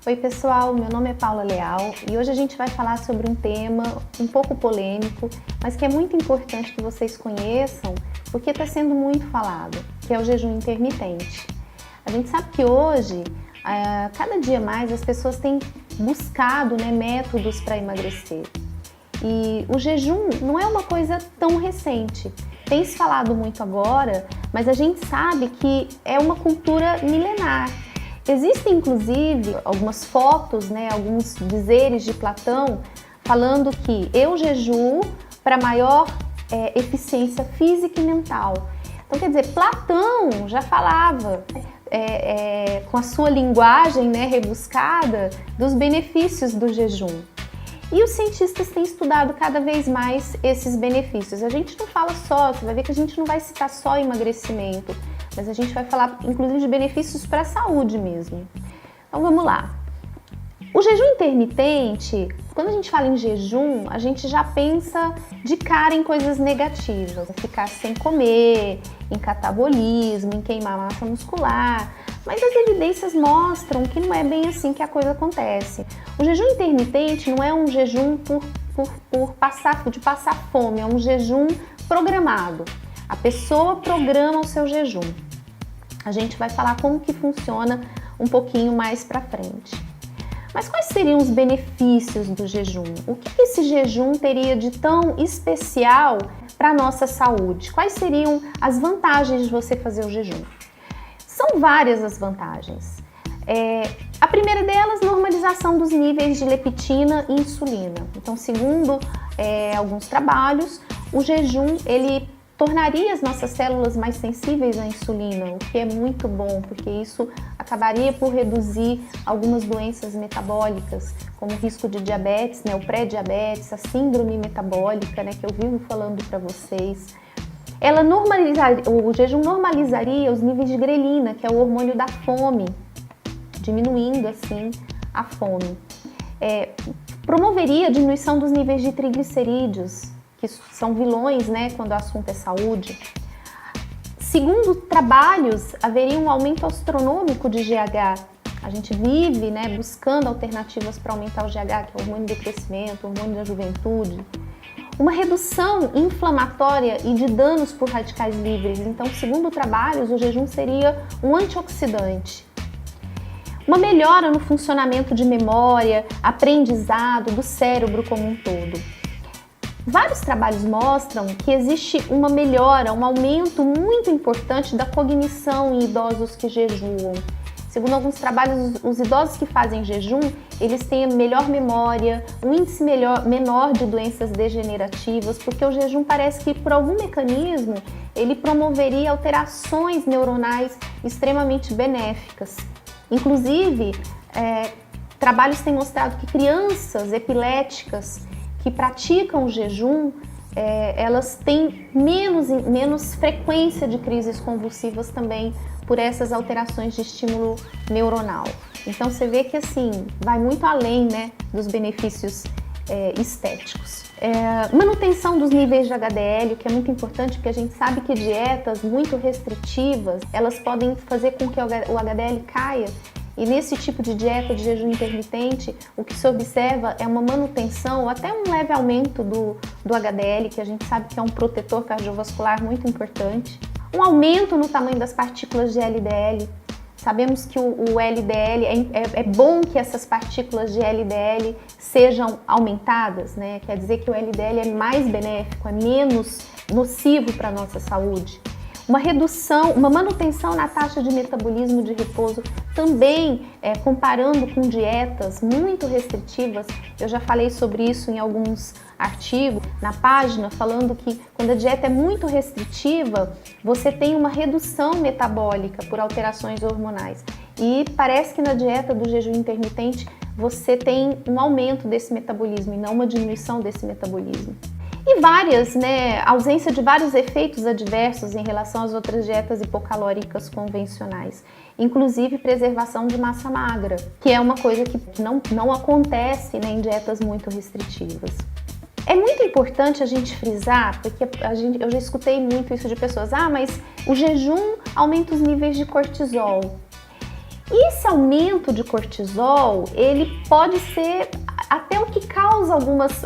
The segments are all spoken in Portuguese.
Oi pessoal, meu nome é Paula Leal e hoje a gente vai falar sobre um tema um pouco polêmico, mas que é muito importante que vocês conheçam porque está sendo muito falado, que é o jejum intermitente. A gente sabe que hoje, cada dia mais, as pessoas têm buscado métodos para emagrecer. E o jejum não é uma coisa tão recente. Tem se falado muito agora, mas a gente sabe que é uma cultura milenar. Existem, inclusive, algumas fotos, alguns dizeres de Platão falando que eu jejuo para maior eficiência física e mental. Então, quer dizer, Platão já falava com a sua linguagem rebuscada dos benefícios do jejum. E os cientistas têm estudado cada vez mais esses benefícios. A gente não fala só, você vai ver que a gente não vai citar só emagrecimento, mas a gente vai falar inclusive de benefícios para a saúde mesmo. Então vamos lá. O jejum intermitente, quando a gente fala em jejum, a gente já pensa de cara em coisas negativas, ficar sem comer, em catabolismo, em queimar massa muscular. Mas as evidências mostram que não é bem assim que a coisa acontece. O jejum intermitente não é um jejum de passar fome, é um jejum programado. A pessoa programa o seu jejum. A gente vai falar como que funciona um pouquinho mais para frente. Mas quais seriam os benefícios do jejum? O que esse jejum teria de tão especial para a nossa saúde? Quais seriam as vantagens de você fazer o jejum? São várias as vantagens. A primeira delas, normalização dos níveis de leptina e insulina. Então, segundo alguns trabalhos, o jejum ele tornaria as nossas células mais sensíveis à insulina, o que é muito bom, porque isso acabaria por reduzir algumas doenças metabólicas, como o risco de diabetes, o pré-diabetes, a síndrome metabólica, que eu vivo falando para vocês. O jejum normalizaria os níveis de grelina, que é o hormônio da fome, diminuindo assim a fome. Promoveria a diminuição dos níveis de triglicerídeos, que são vilões, quando o assunto é saúde. Segundo trabalhos, haveria um aumento astronômico de GH. A gente vive, buscando alternativas para aumentar o GH, que é o hormônio do crescimento, o hormônio da juventude. Uma redução inflamatória e de danos por radicais livres. Então, segundo trabalhos, o jejum seria um antioxidante. Uma melhora no funcionamento de memória, aprendizado do cérebro como um todo. Vários trabalhos mostram que existe uma melhora, um aumento muito importante da cognição em idosos que jejuam. Segundo alguns trabalhos, os idosos que fazem jejum, eles têm a melhor memória, um índice menor de doenças degenerativas, porque o jejum parece que, por algum mecanismo, ele promoveria alterações neuronais extremamente benéficas. Inclusive, trabalhos têm mostrado que crianças epiléticas que praticam o jejum, elas têm menos frequência de crises convulsivas também por essas alterações de estímulo neuronal. Então você vê que assim, vai muito além dos benefícios estéticos. Manutenção dos níveis de HDL, o que é muito importante, porque a gente sabe que dietas muito restritivas, elas podem fazer com que o HDL caia. E nesse tipo de dieta de jejum intermitente, o que se observa é uma manutenção ou até um leve aumento do HDL, que a gente sabe que é um protetor cardiovascular muito importante. Um aumento no tamanho das partículas de LDL. Sabemos que o LDL, é bom que essas partículas de LDL sejam aumentadas, Quer dizer que o LDL é mais benéfico, é menos nocivo para a nossa saúde. Uma manutenção na taxa de metabolismo de repouso, também comparando com dietas muito restritivas. Eu já falei sobre isso em alguns artigos na página, falando que quando a dieta é muito restritiva, você tem uma redução metabólica por alterações hormonais. E parece que na dieta do jejum intermitente, você tem um aumento desse metabolismo e não uma diminuição desse metabolismo. E ausência de vários efeitos adversos em relação às outras dietas hipocalóricas convencionais, inclusive preservação de massa magra, que é uma coisa que não acontece em dietas muito restritivas. É muito importante a gente frisar, porque eu já escutei muito isso de pessoas, mas o jejum aumenta os níveis de cortisol. E esse aumento de cortisol, ele pode ser até o que causa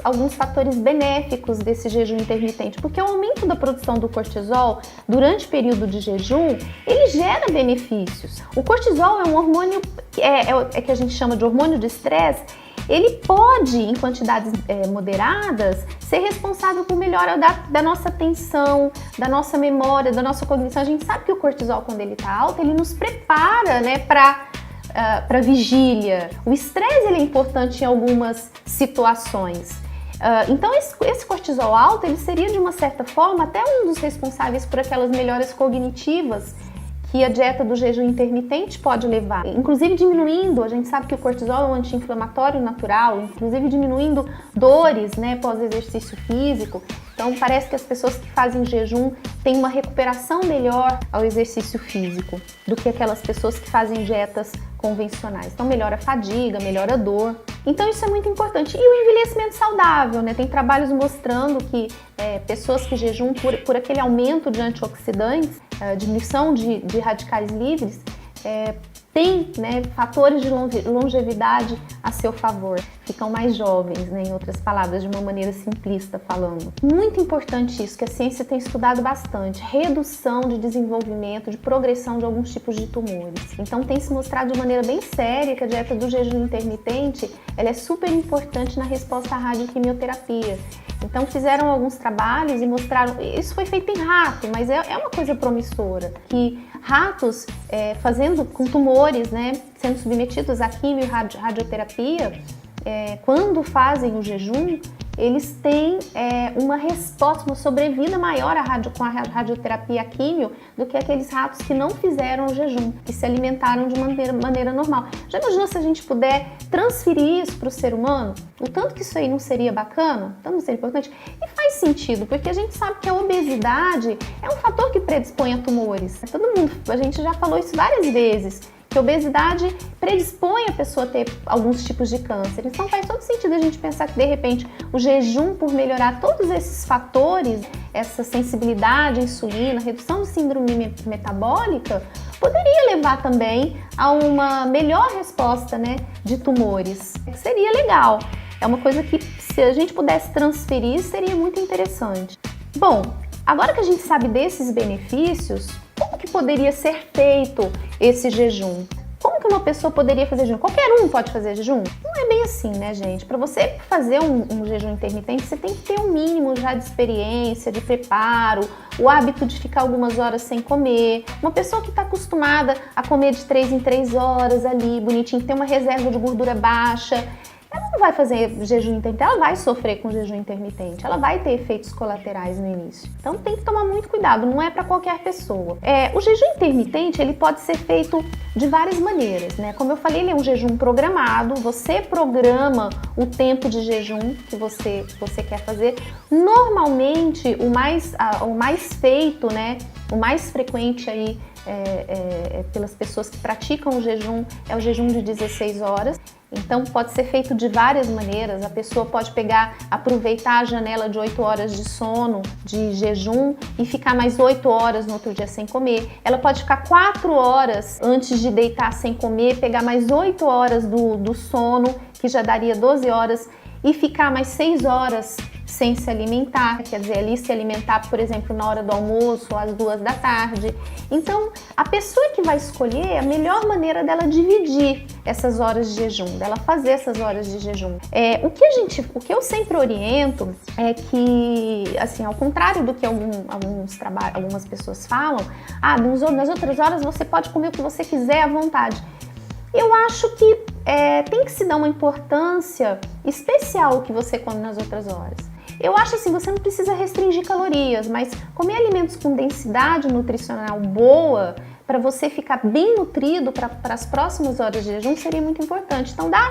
alguns fatores benéficos desse jejum intermitente, porque o aumento da produção do cortisol durante o período de jejum, ele gera benefícios. O cortisol é um hormônio que a gente chama de hormônio de estresse. Ele pode, em quantidades moderadas, ser responsável por melhora da nossa atenção, da nossa memória, da nossa cognição. A gente sabe que o cortisol, quando ele está alto, ele nos prepara, né, para vigília. O estresse ele é importante em algumas situações. Então esse cortisol alto, ele seria de uma certa forma até um dos responsáveis por aquelas melhoras cognitivas que a dieta do jejum intermitente pode levar. Inclusive diminuindo, a gente sabe que o cortisol é um anti-inflamatório natural, inclusive diminuindo dores, né, pós-exercício físico. Então parece que as pessoas que fazem jejum têm uma recuperação melhor ao exercício físico do que aquelas pessoas que fazem dietas convencionais. Então melhora a fadiga, melhora a dor. Então isso é muito importante. E o envelhecimento saudável, né? Tem trabalhos mostrando que pessoas que jejuam por aquele aumento de antioxidantes, diminuição de radicais livres, tem, né, fatores de longevidade a seu favor, ficam mais jovens, né, em outras palavras, de uma maneira simplista falando. Muito importante isso, que a ciência tem estudado bastante, redução de desenvolvimento, de progressão de alguns tipos de tumores. Então tem se mostrado de maneira bem séria que a dieta do jejum intermitente, ela é super importante na resposta à radioquimioterapia. Então fizeram alguns trabalhos e mostraram, isso foi feito em rato, mas é uma coisa promissora, que ratos fazendo com tumores, né, sendo submetidos à quimio e radioterapia, quando fazem o jejum, eles têm uma resposta, uma sobrevida maior com a radioterapia e a químio do que aqueles ratos que não fizeram o jejum, que se alimentaram de maneira normal. Já imaginou se a gente puder transferir isso para o ser humano? O tanto que isso aí não seria bacana? Tanto não seria importante? E faz sentido, porque a gente sabe que a obesidade é um fator que predispõe a tumores. A gente já falou isso várias vezes, que a obesidade predispõe a pessoa a ter alguns tipos de câncer. Então faz todo sentido a gente pensar que de repente o jejum, por melhorar todos esses fatores, essa sensibilidade à insulina, redução de síndrome metabólica, poderia levar também a uma melhor resposta, né, de tumores. Seria legal. É uma coisa que, se a gente pudesse transferir, seria muito interessante. Bom, agora que a gente sabe desses benefícios, como que poderia ser feito esse jejum? Como que uma pessoa poderia fazer jejum? Qualquer um pode fazer jejum? Não é bem assim, né, gente? Para você fazer um jejum intermitente, você tem que ter um mínimo já de experiência, de preparo, o hábito de ficar algumas horas sem comer. Uma pessoa que está acostumada a comer de 3 em 3 horas ali, bonitinho, ter uma reserva de gordura baixa, ela não vai fazer jejum intermitente, ela vai sofrer com jejum intermitente, ela vai ter efeitos colaterais no início. Então tem que tomar muito cuidado, não é para qualquer pessoa. O jejum intermitente, ele pode ser feito de várias maneiras, né? Como eu falei, ele é um jejum programado, você programa o tempo de jejum que você quer fazer. Normalmente, o mais feito, né, o mais frequente aí pelas pessoas que praticam o jejum é o jejum de 16 horas. Então pode ser feito de várias maneiras. A pessoa pode aproveitar a janela de 8 horas de sono, de jejum, e ficar mais 8 horas no outro dia sem comer. Ela pode ficar 4 horas antes de deitar sem comer, pegar mais 8 horas do sono, que já daria 12 horas, e ficar mais 6 horas sem se alimentar, quer dizer, ali se alimentar, por exemplo, na hora do almoço ou às 2 da tarde. Então, a pessoa que vai escolher a melhor maneira dela dividir essas horas de jejum, dela fazer essas horas de jejum. O que eu sempre oriento é que, assim, ao contrário do que algumas pessoas falam, nas outras horas você pode comer o que você quiser à vontade. Eu acho que tem que se dar uma importância especial ao que você come nas outras horas. Eu acho assim, você não precisa restringir calorias, mas comer alimentos com densidade nutricional boa, para você ficar bem nutrido para as próximas horas de jejum, seria muito importante. Então dá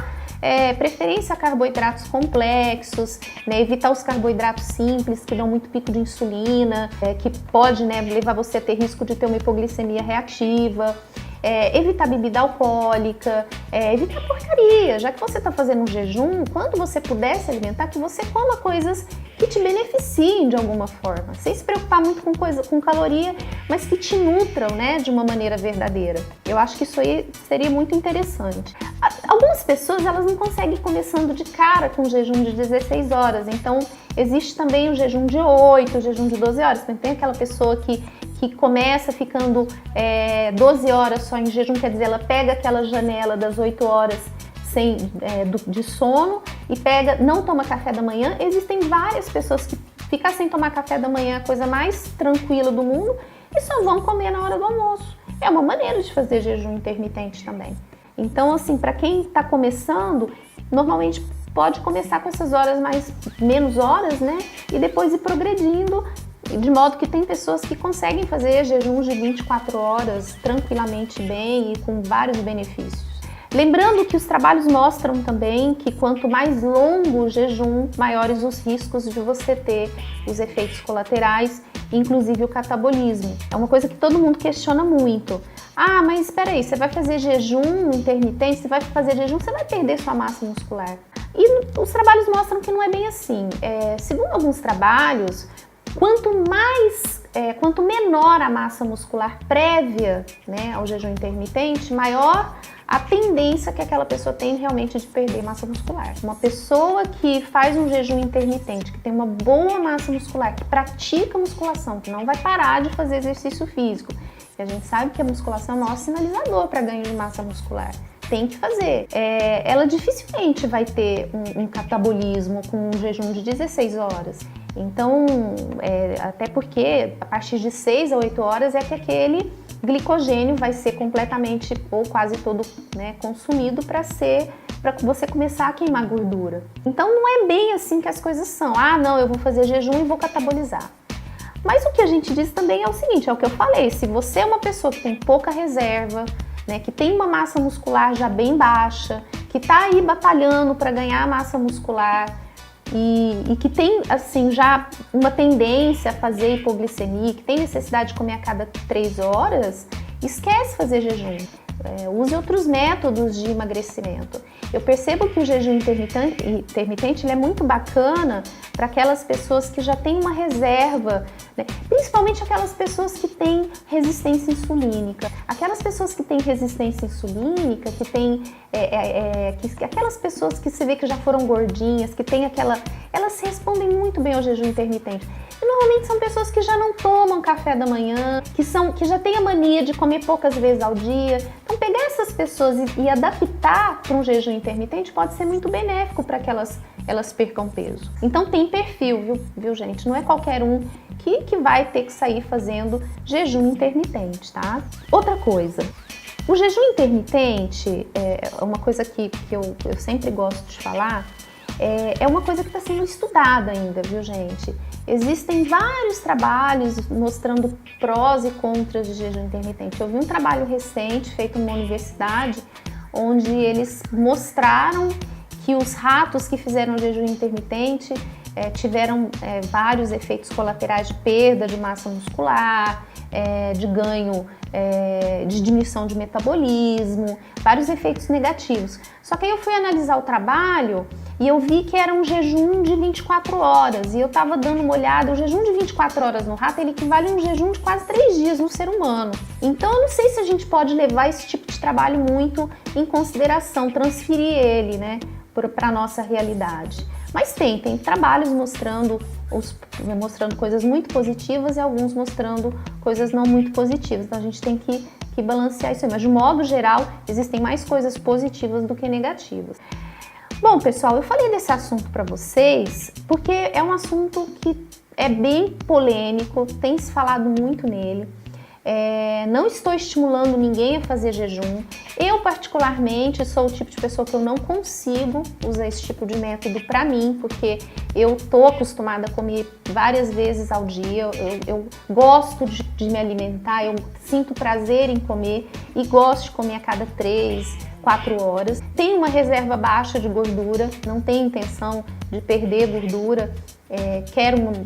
preferência a carboidratos complexos, né, evitar os carboidratos simples, que dão muito pico de insulina, que pode, né, levar você a ter risco de ter uma hipoglicemia reativa. evitar bebida alcoólica, evitar porcaria. Já que você está fazendo um jejum, quando você puder se alimentar, que você coma coisas que te beneficiem de alguma forma, sem se preocupar muito com caloria, mas que te nutram, né, de uma maneira verdadeira. Eu acho que isso aí seria muito interessante. Algumas pessoas, elas não conseguem ir começando de cara com um jejum de 16 horas, então existe também o jejum de 8, o jejum de 12 horas. Então, tem aquela pessoa que começa ficando 12 horas só em jejum, quer dizer, ela pega aquela janela das 8 horas de sono e não toma café da manhã. Existem várias pessoas que ficam sem tomar café da manhã, a coisa mais tranquila do mundo, e só vão comer na hora do almoço. É uma maneira de fazer jejum intermitente também. Então, assim, para quem está começando, normalmente pode começar com essas horas menos horas, né? E depois ir progredindo, de modo que tem pessoas que conseguem fazer jejuns de 24 horas tranquilamente bem e com vários benefícios. Lembrando que os trabalhos mostram também que quanto mais longo o jejum, maiores os riscos de você ter os efeitos colaterais, inclusive o catabolismo. É uma coisa que todo mundo questiona muito. Ah, mas espera aí, você vai fazer jejum intermitente, você vai perder sua massa muscular. E os trabalhos mostram que não é bem assim. Segundo alguns trabalhos, quanto menor a massa muscular prévia, né, ao jejum intermitente, maior a tendência que aquela pessoa tem realmente de perder massa muscular. Uma pessoa que faz um jejum intermitente, que tem uma boa massa muscular, que pratica musculação, que não vai parar de fazer exercício físico, e a gente sabe que a musculação é o maior sinalizador para ganho de massa muscular, tem que fazer. Ela dificilmente vai ter um catabolismo com um jejum de 16 horas. Então, até porque a partir de 6 a 8 horas é que aquele glicogênio vai ser completamente ou quase todo, né, consumido para você começar a queimar gordura. Então, não é bem assim que as coisas são. Ah, não, eu vou fazer jejum e vou catabolizar. Mas o que a gente diz também é o seguinte, é o que eu falei, se você é uma pessoa que tem pouca reserva, né, que tem uma massa muscular já bem baixa, que está aí batalhando para ganhar massa muscular e que tem assim já uma tendência a fazer hipoglicemia, que tem necessidade de comer a cada 3 horas, esquece fazer jejum. Use outros métodos de emagrecimento. Eu percebo que o jejum intermitente ele é muito bacana para aquelas pessoas que já têm uma reserva, né? Principalmente aquelas pessoas que têm resistência insulínica. Aquelas pessoas que têm resistência insulínica, aquelas pessoas que você vê que já foram gordinhas, que tem elas respondem muito bem ao jejum intermitente. E normalmente são pessoas que já não tomam café da manhã, que já têm a mania de comer poucas vezes ao dia. Então, pegar essas pessoas e adaptar para um jejum intermitente pode ser muito benéfico para que elas percam peso. Então, tem perfil, viu, gente? Não é qualquer um que vai ter que sair fazendo jejum intermitente, tá? Outra coisa, o jejum intermitente é uma coisa que eu sempre gosto de falar, é uma coisa que está sendo estudada ainda, viu, gente? Existem vários trabalhos mostrando prós e contras de jejum intermitente. Eu vi um trabalho recente feito numa universidade, onde eles mostraram que os ratos que fizeram jejum intermitente tiveram vários efeitos colaterais de perda de massa muscular, de ganho, de diminuição de metabolismo, vários efeitos negativos. Só que aí eu fui analisar o trabalho e eu vi que era um jejum de 24 horas e eu estava dando uma olhada, o jejum de 24 horas no rato ele equivale a um jejum de quase 3 dias no ser humano. Então eu não sei se a gente pode levar esse tipo de trabalho muito em consideração, transferir ele, né, para a nossa realidade. Mas tem trabalhos mostrando coisas muito positivas e alguns mostrando coisas não muito positivas. Então a gente tem que balancear isso aí. Mas de modo geral, existem mais coisas positivas do que negativas. Bom, pessoal, eu falei desse assunto para vocês porque é um assunto que é bem polêmico, tem se falado muito nele. Não estou estimulando ninguém a fazer jejum. Eu, particularmente, sou o tipo de pessoa que eu não consigo usar esse tipo de método para mim, porque eu tô acostumada a comer várias vezes ao dia, eu gosto de me alimentar, eu sinto prazer em comer e gosto de comer a cada 3, 4 horas. Tenho uma reserva baixa de gordura, não tenho intenção de perder gordura,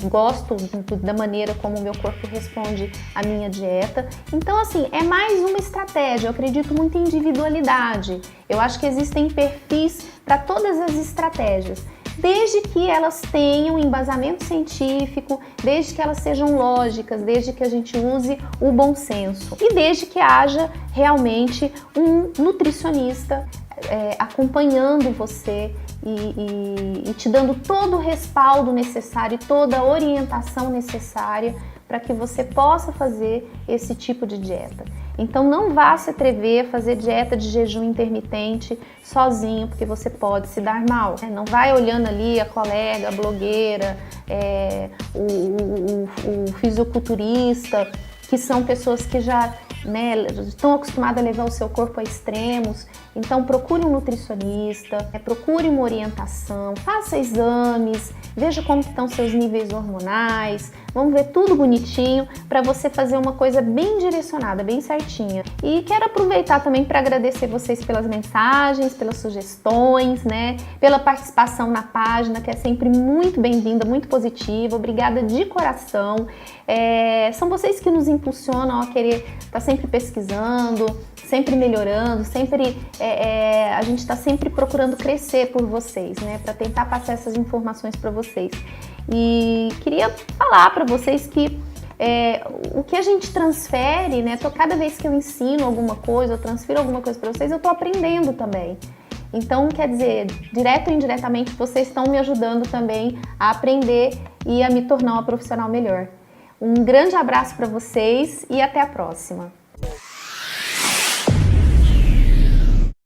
gosto da maneira como o meu corpo responde à minha dieta. Então, assim, é mais uma estratégia. Eu acredito muito em individualidade. Eu acho que existem perfis para todas as estratégias, desde que elas tenham embasamento científico, desde que elas sejam lógicas, desde que a gente use o bom senso e desde que haja realmente um nutricionista acompanhando você e te dando todo o respaldo necessário e toda a orientação necessária para que você possa fazer esse tipo de dieta. Então não vá se atrever a fazer dieta de jejum intermitente sozinho, porque você pode se dar mal. Não vai olhando ali a colega, a blogueira, o fisiculturista, que são pessoas que já estão acostumadas a levar o seu corpo a extremos. Então procure um nutricionista, procure uma orientação, faça exames, veja como estão seus níveis hormonais, vamos ver tudo bonitinho para você fazer uma coisa bem direcionada, bem certinha. E quero aproveitar também para agradecer vocês pelas mensagens, pelas sugestões, pela participação na página, que é sempre muito bem-vinda, muito positiva. Obrigada de coração. São vocês que nos impulsionam a querer estar sempre pesquisando, sempre melhorando, a gente está sempre procurando crescer por vocês, para tentar passar essas informações para vocês. E queria falar para vocês que o que a gente transfere, cada vez que eu ensino alguma coisa, eu transfiro alguma coisa para vocês, eu estou aprendendo também. Então, quer dizer, direto ou indiretamente, vocês estão me ajudando também a aprender e a me tornar uma profissional melhor. Um grande abraço para vocês e até a próxima!